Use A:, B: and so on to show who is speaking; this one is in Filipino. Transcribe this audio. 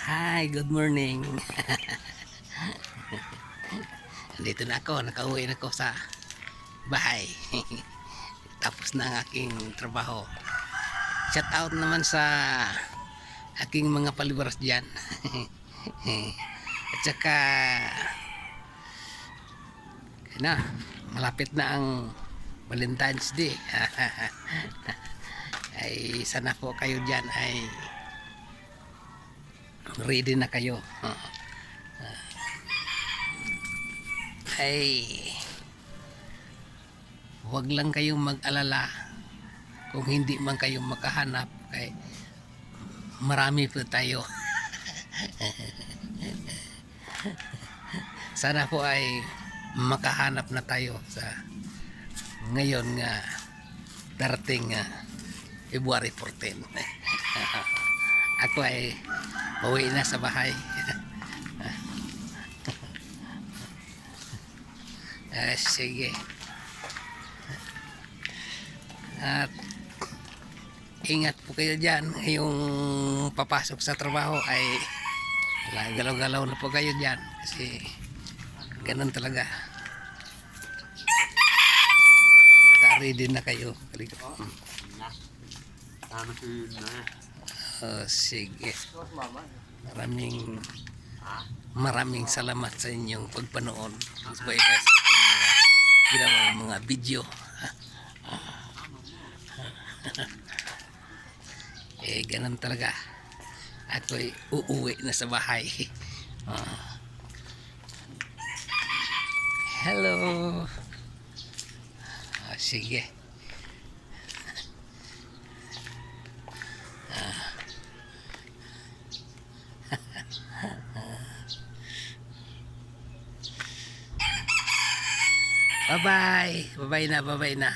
A: Hi, good morning. Andito na ako, nakauwi na ako sa bahay. Tapos na ang aking trabaho. Shout out naman sa aking mga palibaras dyan. At saka na, malapit na ang Valentine's Day. Ay sana po kayo dyan ay ready na kayo. Ay huwag lang kayong mag-alala kung hindi man kayo makahanap, kay marami po tayo. Sana po ay makahanap na tayo sa ngayon nga darating February 14. Ako ay pauwi na sa bahay. Sige. At ingat po kayo dyan. Yung papasok sa trabaho ay galaw-galaw na po kayo dyan. Kasi ganun talaga. Ready na kayo. Sige. Maraming salamat sa inyong pagpanood. Ginawa mga video. Ganun talaga. Ako'y uuwi na sa bahay. Hello. Sige. Bye-bye. Bye-bye na.